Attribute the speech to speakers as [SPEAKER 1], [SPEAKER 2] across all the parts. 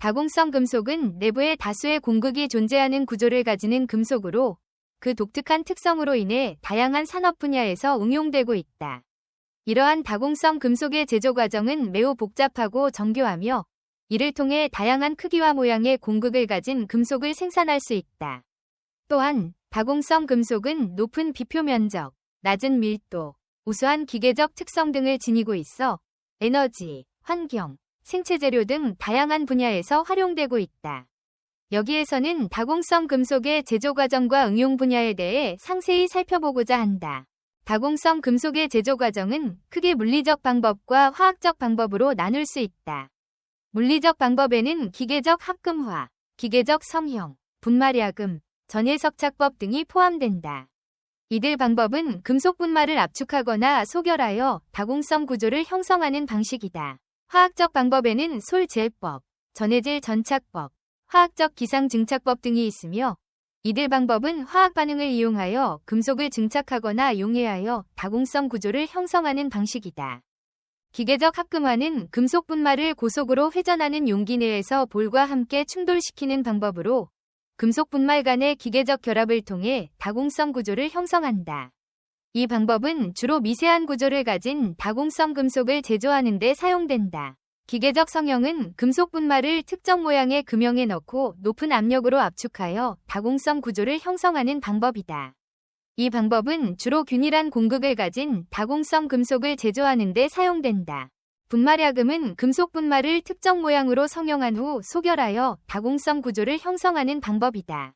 [SPEAKER 1] 다공성 금속은 내부에 다수의 공극이 존재하는 구조를 가지는 금속으로 그 독특한 특성으로 인해 다양한 산업 분야에서 응용되고 있다. 이러한 다공성 금속의 제조 과정은 매우 복잡하고 정교하며 이를 통해 다양한 크기와 모양의 공극을 가진 금속을 생산할 수 있다. 또한 다공성 금속은 높은 비표 면적, 낮은 밀도, 우수한 기계적 특성 등을 지니고 있어 에너지, 환경, 생체 재료 등 다양한 분야에서 활용되고 있다. 여기에서는 다공성 금속의 제조 과정과 응용 분야에 대해 상세히 살펴보고자 한다. 다공성 금속의 제조 과정은 크게 물리적 방법과 화학적 방법으로 나눌 수 있다. 물리적 방법에는 기계적 합금화, 기계적 성형, 분말야금, 전해석착법 등이 포함된다. 이들 방법은 금속 분말을 압축하거나 소결하여 다공성 구조를 형성하는 방식이다. 화학적 방법에는 솔제법, 전해질 전착법, 화학적 기상 증착법 등이 있으며 이들 방법은 화학 반응을 이용하여 금속을 증착하거나 용해하여 다공성 구조를 형성하는 방식이다. 기계적 합금화는 금속 분말을 고속으로 회전하는 용기 내에서 볼과 함께 충돌시키는 방법으로 금속 분말 간의 기계적 결합을 통해 다공성 구조를 형성한다. 이 방법은 주로 미세한 구조를 가진 다공성 금속을 제조하는 데 사용된다. 기계적 성형은 금속 분말을 특정 모양의 금형에 넣고 높은 압력으로 압축하여 다공성 구조를 형성하는 방법이다. 이 방법은 주로 균일한 공극을 가진 다공성 금속을 제조하는 데 사용된다. 분말야금은 금속 분말을 특정 모양으로 성형한 후 소결하여 다공성 구조를 형성하는 방법이다.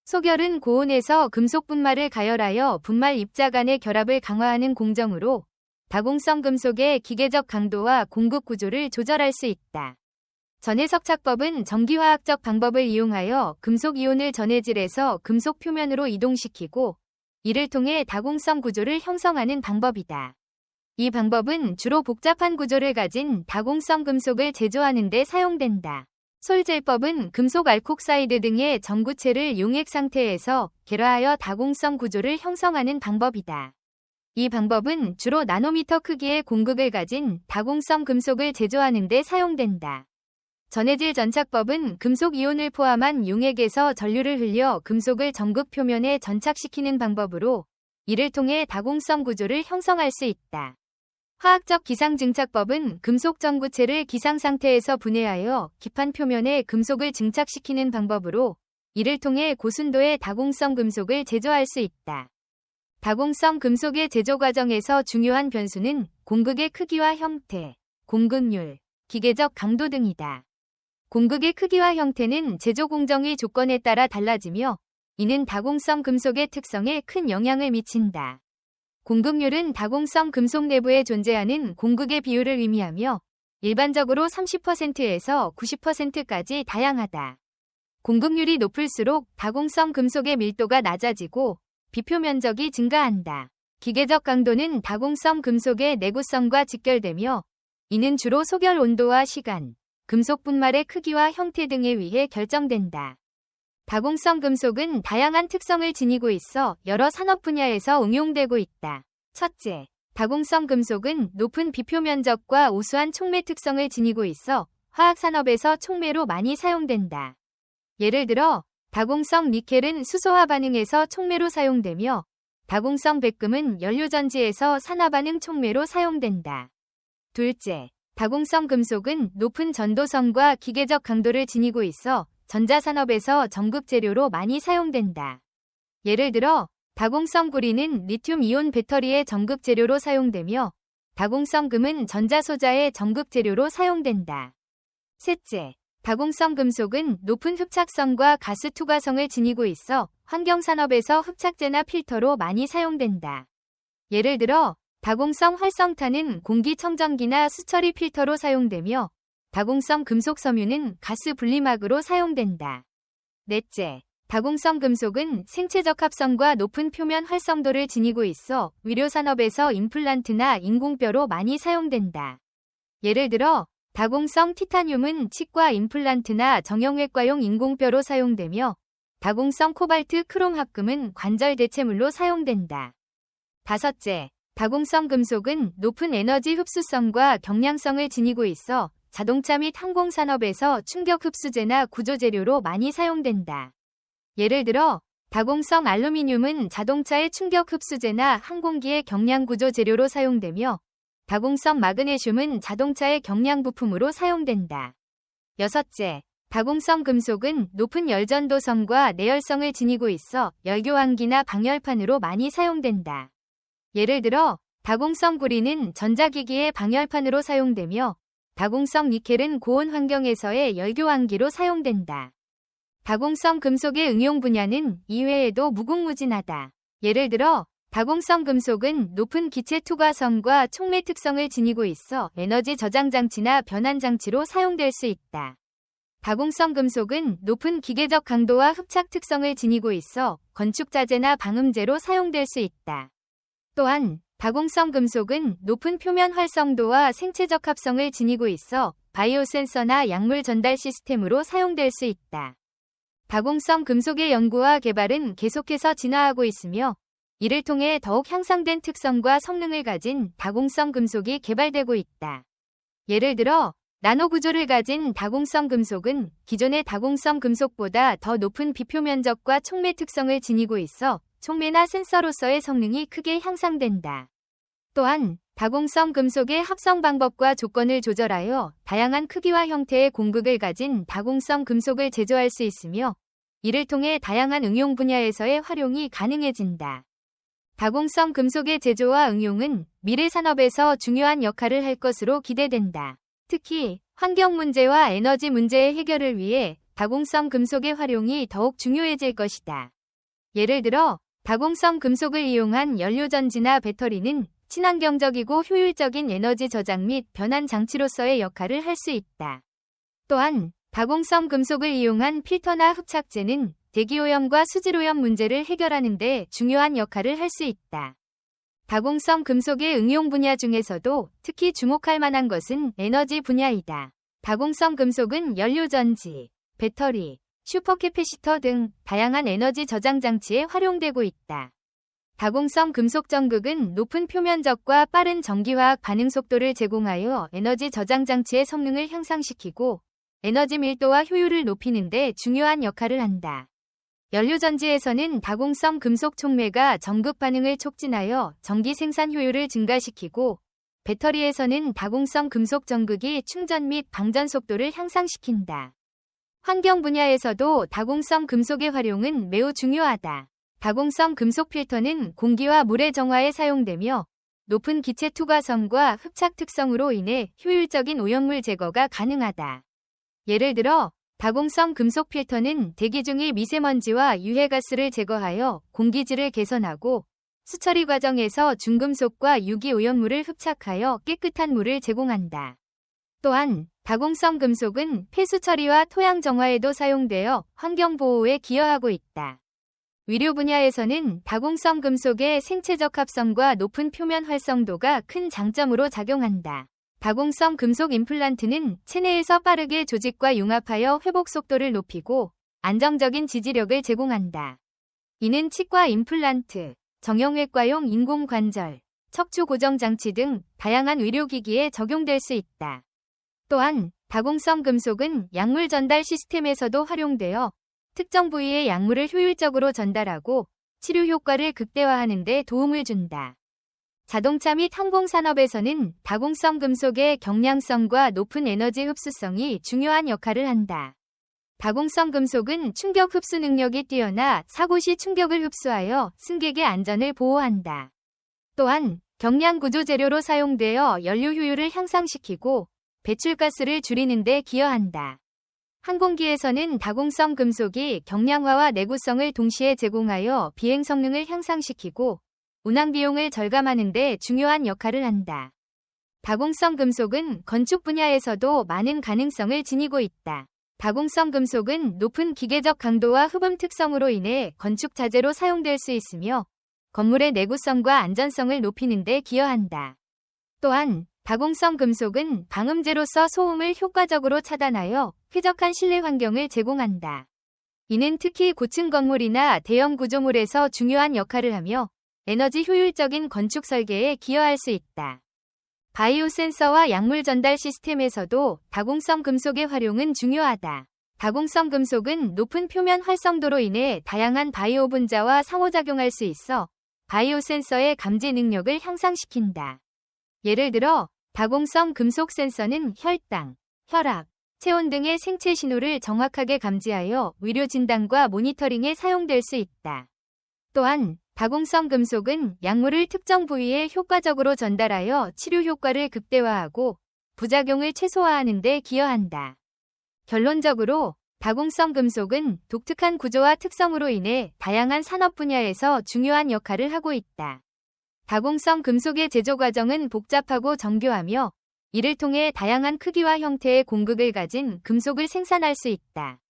[SPEAKER 1] 소결은 고온에서 금속 분말을 가열하여 분말 입자 간의 결합을 강화하는 공정으로 다공성 금속의 기계적 강도와 공극 구조를 조절할 수 있다. 전해석착법은 전기화학적 방법을 이용하여 금속 이온을 전해질에서 금속 표면으로 이동시키고 이를 통해 다공성 구조를 형성하는 방법이다. 이 방법은 주로 복잡한 구조를 가진 다공성 금속을 제조하는 데 사용된다. 솔젤법은 금속 알콕사이드 등의 전구체를 용액 상태에서 결화하여 다공성 구조를 형성하는 방법이다. 이 방법은 주로 나노미터 크기의 공극을 가진 다공성 금속을 제조하는 데 사용된다. 전해질 전착법은 금속 이온을 포함한 용액에서 전류를 흘려 금속을 전극 표면에 전착시키는 방법으로 이를 통해 다공성 구조를 형성할 수 있다. 화학적 기상 증착법은 금속 전구체를 기상 상태에서 분해하여 기판 표면에 금속을 증착시키는 방법으로 이를 통해 고순도의 다공성 금속을 제조할 수 있다. 다공성 금속의 제조 과정에서 중요한 변수는 공극의 크기와 형태, 공극률, 기계적 강도 등이다. 공극의 크기와 형태는 제조 공정의 조건에 따라 달라지며 이는 다공성 금속의 특성에 큰 영향을 미친다. 공극률은 다공성 금속 내부에 존재하는 공극의 비율을 의미하며 일반적으로 30%에서 90%까지 다양하다. 공극률이 높을수록 다공성 금속의 밀도가 낮아지고 비표 면적이 증가한다. 기계적 강도는 다공성 금속의 내구성과 직결되며 이는 주로 소결 온도와 시간, 금속 분말의 크기와 형태 등에 의해 결정된다. 다공성 금속은 다양한 특성을 지니고 있어 여러 산업 분야에서 응용되고 있다. 첫째, 다공성 금속은 높은 비표 면적과 우수한 촉매 특성을 지니고 있어 화학산업에서 촉매로 많이 사용된다. 예를 들어 다공성 니켈은 수소화 반응에서 촉매로 사용되며 다공성 백금은 연료전지에서 산화반응 촉매로 사용된다. 둘째, 다공성 금속은 높은 전도성과 기계적 강도를 지니고 있어 전자산업에서 전극 재료로 많이 사용된다. 예를 들어 다공성 구리는 리튬이온 배터리의 전극 재료로 사용되며 다공성 금은 전자소자의 전극 재료로 사용된다. 셋째, 다공성 금속은 높은 흡착성과 가스 투과성을 지니고 있어 환경산업에서 흡착제나 필터로 많이 사용된다. 예를 들어 다공성 활성탄은 공기청정기나 수처리 필터로 사용되며 다공성 금속 섬유는 가스 분리막으로 사용된다. 넷째, 다공성 금속은 생체 적합성과 높은 표면 활성도를 지니고 있어 의료산업에서 임플란트나 인공뼈로 많이 사용된다. 예를 들어 다공성 티타늄은 치과 임플란트나 정형외과용 인공뼈로 사용되며 다공성 코발트 크롬 합금은 관절 대체물로 사용된다. 다섯째, 다공성 금속은 높은 에너지 흡수성과 경량성을 지니고 있어 자동차 및 항공산업에서 충격 흡수제나 구조재료로 많이 사용된다. 예를 들어 다공성 알루미늄은 자동차의 충격 흡수제나 항공기의 경량 구조 재료로 사용되며 다공성 마그네슘은 자동차의 경량 부품으로 사용된다. 여섯째, 다공성 금속은 높은 열전도성과 내열성을 지니고 있어 열교환기나 방열판으로 많이 사용된다. 예를 들어 다공성 구리는 전자기기의 방열판으로 사용되며 다공성 니켈은 고온 환경에서의 열교환기로 사용된다. 다공성 금속의 응용 분야는 이외에도 무궁무진하다. 예를 들어 다공성 금속은 높은 기체 투과성과 촉매 특성을 지니고 있어 에너지 저장 장치나 변환 장치로 사용될 수 있다. 다공성 금속은 높은 기계적 강도와 흡착 특성을 지니고 있어 건축 자재나 방음제로 사용될 수 있다. 또한 다공성 금속은 높은 표면 활성도와 생체적 합성을 지니고 있어 바이오 센서나 약물 전달 시스템으로 사용될 수 있다. 다공성 금속의 연구와 개발은 계속해서 진화하고 있으며 이를 통해 더욱 향상된 특성과 성능을 가진 다공성 금속이 개발되고 있다. 예를 들어 나노 구조를 가진 다공성 금속은 기존의 다공성 금속보다 더 높은 비표 면적과 촉매 특성을 지니고 있어 촉매나 센서로서의 성능이 크게 향상된다. 또한 다공성 금속의 합성 방법과 조건을 조절하여 다양한 크기와 형태의 공극을 가진 다공성 금속을 제조할 수 있으며 이를 통해 다양한 응용 분야에서의 활용이 가능해진다. 다공성 금속의 제조와 응용은 미래 산업에서 중요한 역할을 할 것으로 기대된다. 특히 환경 문제와 에너지 문제의 해결을 위해 다공성 금속의 활용이 더욱 중요해질 것이다. 예를 들어 다공성 금속을 이용한 연료전지나 배터리는 친환경적이고 효율적인 에너지 저장 및 변환 장치로서의 역할을 할 수 있다. 또한 다공성 금속을 이용한 필터나 흡착제는 대기오염과 수질오염 문제를 해결하는 데 중요한 역할을 할 수 있다. 다공성 금속의 응용 분야 중에서도 특히 주목할 만한 것은 에너지 분야이다. 다공성 금속은 연료전지, 배터리, 슈퍼캐패시터 등 다양한 에너지 저장 장치에 활용되고 있다. 다공성 금속 전극은 높은 표면적과 빠른 전기화학 반응 속도를 제공하여 에너지 저장 장치의 성능을 향상시키고 에너지 밀도와 효율을 높이는 데 중요한 역할을 한다. 연료전지에서는 다공성 금속 촉매가 전극 반응을 촉진하여 전기 생산 효율을 증가시키고 배터리에서는 다공성 금속 전극이 충전 및 방전 속도를 향상시킨다. 환경 분야에서도 다공성 금속의 활용은 매우 중요하다. 다공성 금속 필터는 공기와 물의 정화에 사용되며 높은 기체 투과성과 흡착 특성으로 인해 효율적인 오염물 제거가 가능하다. 예를 들어 다공성 금속 필터는 대기 중의 미세먼지와 유해가스를 제거하여 공기질을 개선하고 수처리 과정에서 중금속과 유기 오염물을 흡착하여 깨끗한 물을 제공한다. 또한 다공성 금속은 폐수 처리와 토양 정화에도 사용되어 환경 보호에 기여하고 있다. 의료 분야에서는 다공성 금속의 생체적 합성과 높은 표면 활성도가 큰 장점으로 작용한다. 다공성 금속 임플란트는 체내에서 빠르게 조직과 융합하여 회복 속도를 높이고 안정적인 지지력을 제공한다. 이는 치과 임플란트, 정형외과용 인공관절, 척추 고정 장치 등 다양한 의료기기에 적용될 수 있다. 또한 다공성 금속은 약물 전달 시스템에서도 활용되어 특정 부위의 약물을 효율적으로 전달하고 치료 효과를 극대화하는 데 도움을 준다. 자동차 및 항공산업에서는 다공성 금속의 경량성과 높은 에너지 흡수성이 중요한 역할을 한다. 다공성 금속은 충격 흡수 능력이 뛰어나 사고 시 충격을 흡수하여 승객의 안전을 보호한다. 또한 경량 구조 재료로 사용되어 연료 효율을 향상시키고 배출가스를 줄이는 데 기여한다. 항공기에서는 다공성 금속이 경량화와 내구성을 동시에 제공하여 비행 성능을 향상시키고 운항 비용을 절감하는 데 중요한 역할을 한다. 다공성 금속은 건축 분야에서도 많은 가능성을 지니고 있다. 다공성 금속은 높은 기계적 강도와 흡음 특성으로 인해 건축 자재로 사용될 수 있으며 건물의 내구성과 안전성을 높이는 데 기여한다. 또한 다공성 금속은 방음제로서 소음을 효과적으로 차단하여 쾌적한 실내 환경을 제공한다. 이는 특히 고층 건물이나 대형 구조물에서 중요한 역할을 하며 에너지 효율적인 건축 설계에 기여할 수 있다. 바이오 센서와 약물 전달 시스템에서도 다공성 금속의 활용은 중요하다. 다공성 금속은 높은 표면 활성도로 인해 다양한 바이오 분자와 상호작용할 수 있어 바이오 센서의 감지 능력을 향상시킨다. 예를 들어 다공성 금속 센서는 혈당, 혈압, 체온 등의 생체 신호를 정확하게 감지하여 의료 진단과 모니터링에 사용될 수 있다. 또한 다공성 금속은 약물을 특정 부위에 효과적으로 전달하여 치료 효과를 극대화하고 부작용을 최소화하는 데 기여한다. 결론적으로 다공성 금속은 독특한 구조와 특성으로 인해 다양한 산업 분야에서 중요한 역할을 하고 있다. 다공성 금속의 제조 과정은 복잡하고 정교하며 이를 통해 다양한 크기와 형태의 공극을 가진 금속을 생산할 수 있다.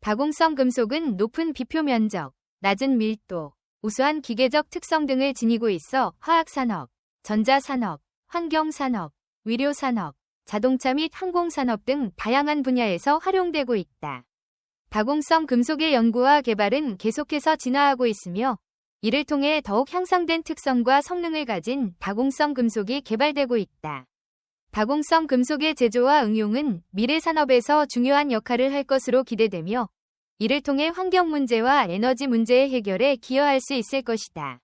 [SPEAKER 1] 다공성 금속은 높은 비표 면적, 낮은 밀도, 우수한 기계적 특성 등을 지니고 있어 화학산업, 전자산업, 환경산업, 의료산업, 자동차 및 항공산업 등 다양한 분야에서 활용되고 있다. 다공성 금속의 연구와 개발은 계속해서 진화하고 있으며 이를 통해 더욱 향상된 특성과 성능을 가진 다공성 금속이 개발되고 있다. 다공성 금속의 제조와 응용은 미래 산업에서 중요한 역할을 할 것으로 기대되며 이를 통해 환경 문제와 에너지 문제의 해결에 기여할 수 있을 것이다.